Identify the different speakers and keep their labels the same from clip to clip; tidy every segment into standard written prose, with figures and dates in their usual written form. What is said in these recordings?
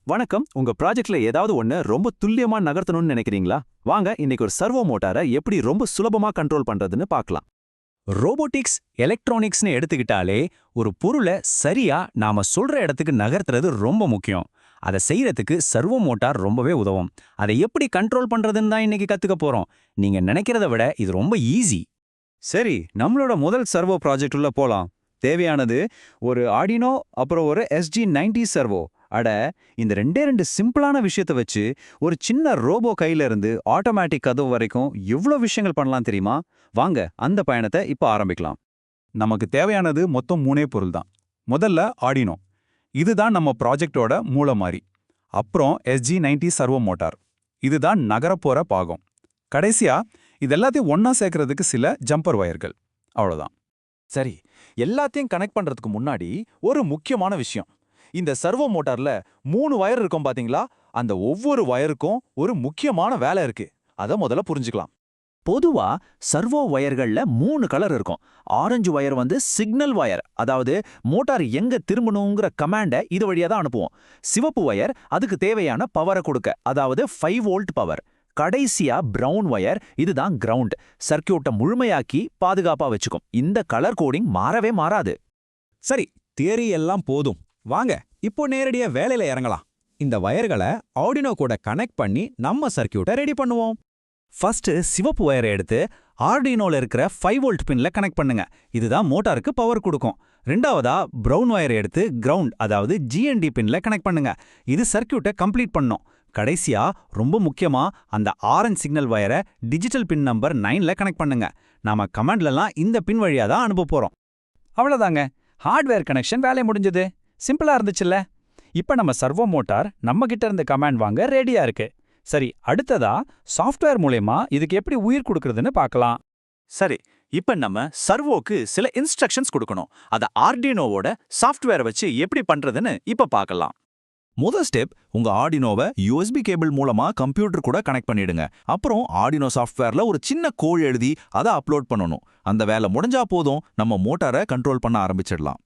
Speaker 1: வணக்கம். உங்க ப்ராஜெக்ட்ல ஏதாவது ஒண்ணு ரொம்ப துல்லியமா நகர்த்தணும்னு நினைக்கிறீங்களா? வாங்க இன்னைக்கு ஒரு சர்வோ மோட்டாரை எப்படி ரொம்ப சுலபமா கண்ட்ரோல் பண்றதுன்னு பார்க்கலாம். ரோபோட்டிக்ஸ், எலக்ட்ரானிக்ஸ்னு எடுத்துக்கிட்டாலே ஒரு பொருளை சரியா நாம சொல்ற இடத்துக்கு நகர்த்துறது ரொம்ப முக்கியம். அதை செய்யறதுக்கு சர்வோ மோட்டார் ரொம்பவே உதவும். அதை எப்படி கண்ட்ரோல் பண்றதுன்னு தான் இன்னைக்கு கத்துக்க போறோம். நீங்க நினைக்கிறத விட இது ரொம்ப ஈஸி.
Speaker 2: சரி, நம்மளோட முதல் சர்வோ ப்ராஜெக்ட் உள்ள போலாம். தேவையானது ஒரு ஆர்டினோ அப்புறம் ஒரு SG90 சர்வோ. அட, இந்த ரெண்டு சிம்பிளான விஷயத்தை வச்சு ஒரு சின்ன ரோபோ கையில இருந்து ஆட்டோமேட்டிக் கதவு வரைக்கும் எவ்வளோ விஷயங்கள் பண்ணலாம் தெரியுமா? வாங்க அந்த பயணத்தை இப்போ ஆரம்பிக்கலாம்.
Speaker 3: நமக்கு தேவையானது மொத்தம் 3 பொருள் தான். முதல்ல ஆர்டினோ. இதுதான் நம்ம ப்ராஜெக்டோட மூல மாதிரி. அப்புறம் SG90 சர்வோ மோட்டார். இதுதான் நகரப்போற பாகம். கடைசியா இதெல்லாத்தையும் ஒண்ணா சேர்க்கறதுக்கு சில ஜம்பர் வயர்கள். அவ்வளோதான்.
Speaker 4: சரி, எல்லாத்தையும் கனெக்ட் பண்றதுக்கு முன்னாடி ஒரு முக்கியமான விஷயம். இந்த சர்வோ மோட்டார்ல 3 வயர் இருக்கும் பாத்தீங்களா? அந்த ஒவ்வொரு வயருக்கும் ஒரு முக்கியமான வேலை இருக்கு. அத முதல்ல புரிஞ்சுக்கலாம்.
Speaker 1: பொதுவா சர்வோ வயர்கள்ல 3 கலர் இருக்கும். ஆரஞ்சு வயர் சிக்னல் வயர், அதாவது மோட்டார் எங்க திரும்பணுங்கிற கமாண்டை இது வழியா தான் அனுப்புவோம். சிவப்பு வயர் அதுக்கு தேவையான பவரை கொடுக்க, அதாவது 5 வோல்ட் பவர். கடைசியா பிரவுன் வயர், இதுதான் கிரவுண்ட், சர்க்கியூட்டை முழுமையாக்கி பாதுகாப்பா வச்சுக்கும். இந்த கலர் கோடிங் மாறவே மாறாது.
Speaker 5: சரி, தியரி எல்லாம் போதும். வாங்க இப்போ நேரடியா வேலையில இறங்கலாம். இந்த வயர்களை ஆர்டினோ கூட கனெக்ட் பண்ணி நம்ம சர்க்கியூட்டை ரெடி பண்ணுவோம்.
Speaker 1: ஃபர்ஸ்ட் சிவப்பு வயரை எடுத்து ஆர்டினோல இருக்கிற 5 வோல்ட் பின்ல கனெக்ட் பண்ணுங்க. இதுதான் மோட்டாருக்கு பவர் கொடுக்கும். ரெண்டாவதா பிரவுன் வயரை எடுத்து கிரவுண்ட், அதாவது GND பின்ல கனெக்ட் பண்ணுங்க. இது சர்க்கியூட்டை கம்ப்ளீட் பண்ணும். கடைசியா ரொம்ப முக்கியமா அந்த ஆரஞ்சு சிக்னல் வயரை டிஜிட்டல் பின் நம்பர் 9ல கனெக்ட் பண்ணுங்க. நாம கமாண்ட்லலாம் இந்த பின் வழியா தான் அனுப்ப போறோம்.
Speaker 6: அவ்வளவுதாங்க, ஹார்ட்வேர் கனெக்ஷன் வேலை முடிஞ்சது. சிம்பிளா இருந்துச்சுல்ல? இப்ப நம்ம சர்வோ மோட்டார் நம்ம கிட்ட இருந்து கமாண்ட் வாங்க ரெடியா இருக்கு. சரி, அடுத்ததா சாஃப்ட்வேர் மூலமா இதுக்கு எப்படி உயிர் கொடுக்கறதுன்னு பார்க்கலாம்.
Speaker 4: சரி, இப்ப நம்ம சர்வோக்கு சில இன்ஸ்ட்ரக்ஷன்ஸ் கொடுக்கணும். அத ஆர்டினோவோட சாஃப்ட்வேரை வச்சு எப்படி பண்றதுன்னு இப்ப பார்க்கலாம்.
Speaker 1: முதல் ஸ்டெப், உங்க ஆர்டினோவை USB கேபிள் மூலமா கம்ப்யூட்டர் கூட கனெக்ட் பண்ணிடுங்க. அப்புறம் ஆர்டினோ சாஃப்ட்வேர்ல ஒரு சின்ன கோட் எழுதி அதை அப்லோட் பண்ணணும். அந்த வேலை முடிஞ்சா போதும், நம்ம மோட்டாரை கண்ட்ரோல் பண்ண ஆரம்பிச்சிடலாம்.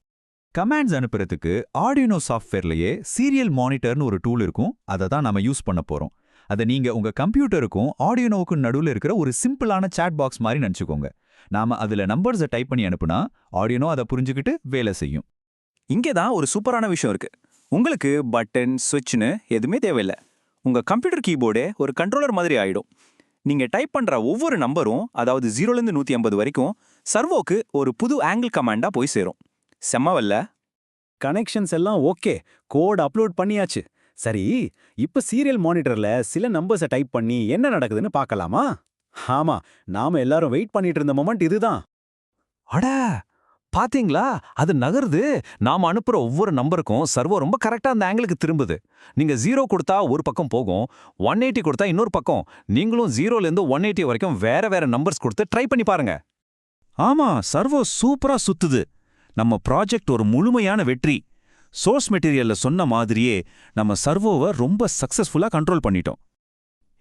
Speaker 3: கமாண்ட்ஸ் அனுப்புறதுக்கு ஆர்டினோ சாஃப்ட்வேர்லயே சீரியல் மானிட்டர்னு ஒரு டூல் இருக்கும். அதை தான் நம்ம யூஸ் பண்ண போறோம். அதை நீங்க உங்க கம்ப்யூட்டருக்கும் ஆர்டினோவுக்கும் நடுவில் இருக்கிற ஒரு சிம்பிளான சாட் பாக்ஸ் மாதிரி நினைச்சுக்கோங்க. நாம அதுல நம்பர்ஸை டைப் பண்ணி அனுப்புனா ஆர்டினோ அதை புரிஞ்சுக்கிட்டு வேலை செய்யும்.
Speaker 2: இங்கே தான் ஒரு சூப்பரான விஷயம் இருக்கு. உங்களுக்கு பட்டன், சுவிட்ச்னு எதுவுமே தேவையில்லை. உங்க கம்ப்யூட்டர் கீபோர்டே ஒரு கண்ட்ரோலர் மாதிரி ஆயிடும். நீங்க டைப் பண்ற ஒவ்வொரு நம்பரும், அதாவது 0லேருந்து 150 வரைக்கும், சர்வோக்கு ஒரு புது ஆங்கிள் கமாண்டா போய் சேரும். செம்மவல்ல?
Speaker 5: கனெக்ஷன்ஸ் எல்லாம் ஓகே, கோட் அப்லோட் பண்ணியாச்சு. சரி, இப்ப சீரியல் மானிட்டர்ல சில நம்பர்ஸை டைப் பண்ணி என்ன நடக்குதுன்னு பார்க்கலாமா? ஆமா, நாம எல்லாரும் வெயிட் பண்ணிட்டு இருந்த மொமெண்ட் இதுதான்.
Speaker 1: அட, பாத்தீங்களா? அது நகருது. நாம அனுப்புற ஒவ்வொரு நம்பருக்கும் சர்வோ ரொம்ப கரெக்டா அந்த ஆங்கிளுக்கு திரும்புது. நீங்க 0 கொடுத்தா ஒரு பக்கம் போகும், 180 கொடுத்தா இன்னொரு பக்கம். நீங்களும் 0லேருந்து 180 வரைக்கும் வேற வேற நம்பர்ஸ் கொடுத்து ட்ரை பண்ணி பாருங்க. ஆமா, சர்வோ சூப்பரா சுத்துது. நம்ம ப்ராஜெக்ட் ஒரு முழுமையான வெற்றி. சோர்ஸ் மெட்டீரியல்ல சொன்ன மாதிரியே நம்ம சர்வோவை ரொம்ப சக்சஸ்ஃபுல்லா கண்ட்ரோல் பண்ணிட்டோம்.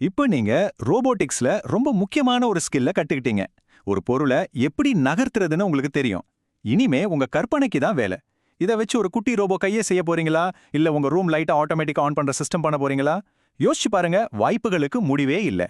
Speaker 2: இப்போ நீங்க ரோபோட்டிக்ஸ்ல ரொம்ப முக்கியமான ஒரு ஸ்கில்ல கத்துக்கிட்டீங்க. ஒரு பொருளை எப்படி நகர்த்துறதுன்னு உங்களுக்கு தெரியும். இனிமே உங்க கற்பனைக்கு தான் வேலை. இதை வச்சு ஒரு குட்டி ரோபோ கையே செய்ய போறீங்களா? இல்ல உங்க ரூம் லைட்டை ஆட்டோமேட்டிக்கா ஆன் பண்ற சிஸ்டம் பண்ண போறீங்களா? யோசிச்சு பாருங்க, வாய்ப்புகளுக்கு முடிவே இல்லை.